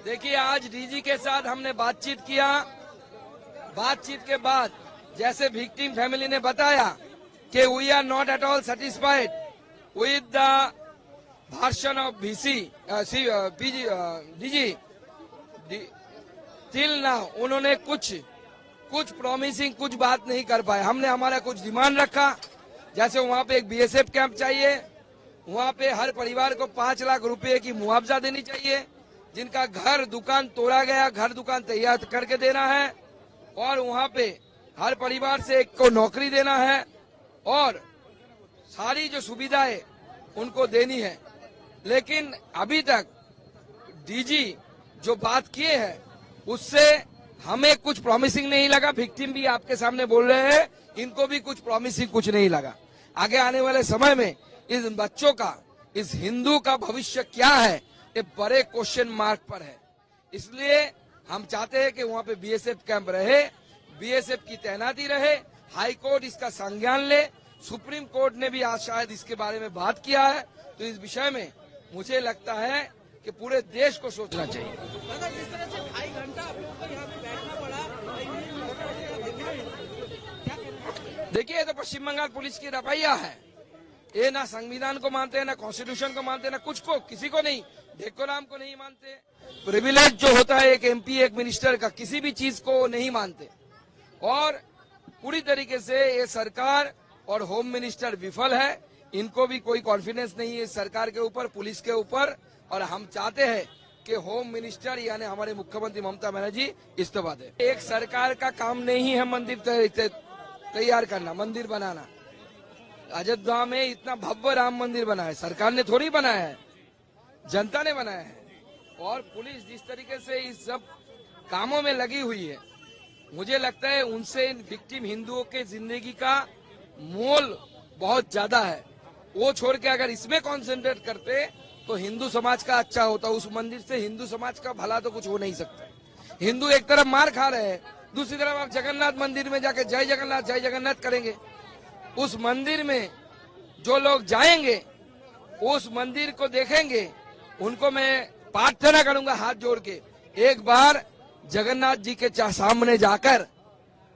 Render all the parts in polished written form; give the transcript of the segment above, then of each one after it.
देखिए, आज डीजी के साथ हमने बातचीत किया। बातचीत के बाद जैसे विक्टिम फैमिली ने बताया कि we are not at all satisfied with the भाषण ऑफ डीजी टिल नाउ। उन्होंने कुछ प्रॉमिसिंग कुछ बात नहीं कर पाए। हमने हमारा कुछ डिमांड रखा, जैसे वहाँ पे एक बीएसएफ कैंप चाहिए, वहाँ पे हर परिवार को 5 लाख रुपए की मुआवजा देनी चाहिए, जिनका घर दुकान तोड़ा गया घर दुकान तैयार करके देना है, और वहाँ पे हर परिवार से एक को नौकरी देना है, और सारी जो सुविधाएं उनको देनी है। लेकिन अभी तक डीजी जो बात किए हैं उससे हमें कुछ प्रॉमिसिंग नहीं लगा। विक्टिम भी आपके सामने बोल रहे हैं, इनको भी कुछ प्रॉमिसिंग कुछ नहीं लगा। आगे आने वाले समय में इस बच्चों का, इस हिंदू का भविष्य क्या है, ये बड़े क्वेश्चन मार्क पर है। इसलिए हम चाहते हैं कि वहाँ पे बीएसएफ कैंप रहे, बीएसएफ की तैनाती रहे, हाई कोर्ट इसका संज्ञान ले। सुप्रीम कोर्ट ने भी आज शायद इसके बारे में बात किया है, तो इस विषय में मुझे लगता है कि पूरे देश को सोचना चाहिए। जिस तरह से 2.5 घंटा आप लोगों को यहाँ पे बैठना पड़ा, देखिए, तो पश्चिम बंगाल पुलिस की रवैया है, ये ना संविधान को मानते हैं, ना कॉन्स्टिट्यूशन को मानते हैं, ना कुछ को, किसी को नहीं, डेकोराम को नहीं मानते। प्रिविलेज जो होता है एक एमपी एक मिनिस्टर का, किसी भी चीज को नहीं मानते। और पूरी तरीके से ये सरकार और होम मिनिस्टर विफल है। इनको भी कोई कॉन्फिडेंस नहीं है सरकार के ऊपर, पुलिस के ऊपर। और हम चाहते हैं कि होम मिनिस्टर यानी हमारे मुख्यमंत्री ममता बनर्जी इस्तीफा दे। एक सरकार का काम नहीं है मंदिर तैयार करना, मंदिर बनाना। अयोध्या में इतना भव्य राम मंदिर बना है, सरकार ने थोड़ी बनाया है, जनता ने बनाया है। और पुलिस जिस तरीके से इस सब कामों में लगी हुई है, मुझे लगता है उनसे विक्टिम हिंदुओं के जिंदगी का मोल बहुत ज्यादा है। वो छोड़ के अगर इसमें कॉन्सेंट्रेट करते तो हिंदू समाज का अच्छा होता। उस मंदिर से हिंदू समाज का भला तो कुछ हो नहीं सकता। हिंदू एक तरफ मार खा रहे हैं, दूसरी तरफ आप जगन्नाथ मंदिर में जाके जय जगन्नाथ करेंगे। उस मंदिर में जो लोग जाएंगे, उस मंदिर को देखेंगे, उनको मैं प्रार्थना करूंगा हाथ जोड़ के, एक बार जगन्नाथ जी के सामने जाकर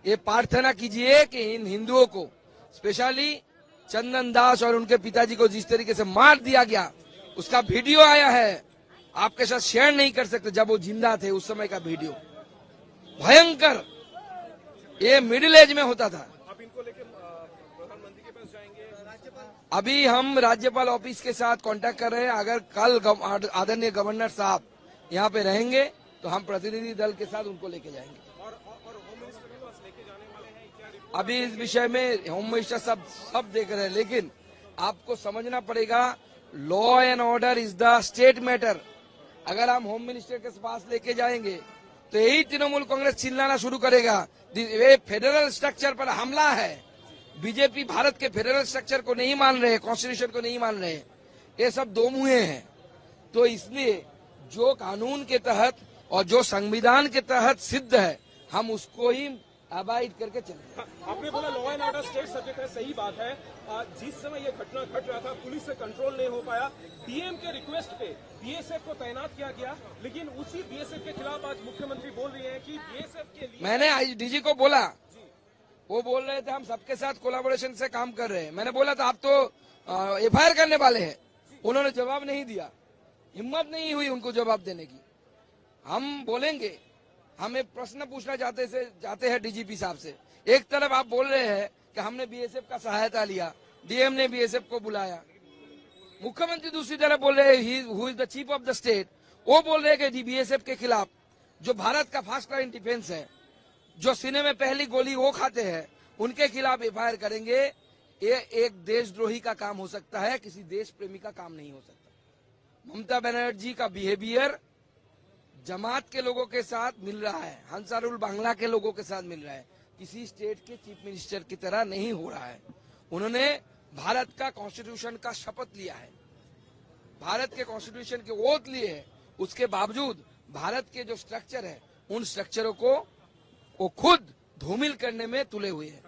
ये प्रार्थना कीजिए कि इन हिंदुओं को, स्पेशली चंदन दास और उनके पिताजी को जिस तरीके से मार दिया गया, उसका वीडियो आया है, आपके साथ शेयर नहीं कर सकते। जब वो जिंदा थे उस समय का वीडियो भयंकर, ये मिडिल एज में होता था। आप इनको लेके प्रधानमंत्री के पास जाएंगे? अभी हम राज्यपाल ऑफिस के साथ कांटेक्ट कर रहे हैं। अगर कल आदरणीय गवर्नर साहब यहाँ पे रहेंगे तो हम प्रतिनिधि दल के साथ उनको लेके जाएंगे। और होम मिनिस्टर के पास लेके जाने वाले हैं क्या? अभी इस विषय में होम मिनिस्टर सब देख रहे हैं, लेकिन आपको समझना पड़ेगा, law and order is the state matter. अगर हम होम मिनिस्टर के पास लेके जाएंगे तो यही तृणमूल कांग्रेस चिल्लाना शुरू करेगा, ये फेडरल स्ट्रक्चर पर हमला है। बीजेपी भारत के फेडरल स्ट्रक्चर को नहीं मान रहे, कॉन्स्टिट्यूशन को नहीं मान रहे, ये सब दो मुँहे हैं। तो इसलिए जो कानून के तहत और जो संविधान के तहत सिद्ध है, हम उसको ही अबाइड करके चले। आपने बोला law and order state subject है, सही बात है। जिस समय ये घटना घट रहा था, पुलिस से कंट्रोल नहीं हो पाया, डीएम के रिक्वेस्ट पे बीएसएफ को तैनात किया गया, लेकिन उसी बीएसएफ के खिलाफ आज मुख्यमंत्री बोल रही हैं कि बीएसएफ के लिए। मैंने आईडीजी को बोला, वो बोल रहे थे हम सबके साथ कोलैबोरेशन से काम कर रहे हैं। मैंने बोला था आप तो एफआईआर करने वाले हैं, उन्होंने जवाब नहीं दिया, हिम्मत नहीं हुई उनको जवाब देने की। हम बोलेंगे, हम एक प्रश्न पूछना चाहते हैं डीजीपी साहब से। एक तरफ आप बोल रहे हैं कि हमने बीएसएफ का सहायता लिया, डीएम ने बीएसएफ को बुलाया, मुख्यमंत्री दूसरी तरफ बोल रहे हैं who is the chief of the state, वो बोल रहे हैं कि बीएसएफ के खिलाफ जो भारत का फर्स्ट लाइन डिफेंस है, जो सीने में पहली गोली वो खाते हैं, उनके खिलाफ एफआईआर करेंगे। ये एक देशद्रोही का काम हो सकता है, किसी देश प्रेमी का काम नहीं हो सकता। ममता बनर्जी का बिहेवियर जमात के लोगों के साथ मिल रहा है, अंसारुल बांग्ला के लोगों के साथ मिल रहा है, किसी स्टेट के चीफ मिनिस्टर की तरह नहीं हो रहा है। उन्होंने भारत का कॉन्स्टिट्यूशन का शपथ लिया है, भारत के कॉन्स्टिट्यूशन के ओथ लिए है, उसके बावजूद भारत के जो स्ट्रक्चर है, उन स्ट्रक्चरों को वो खुद धूमिल करने में तुले हुए हैं।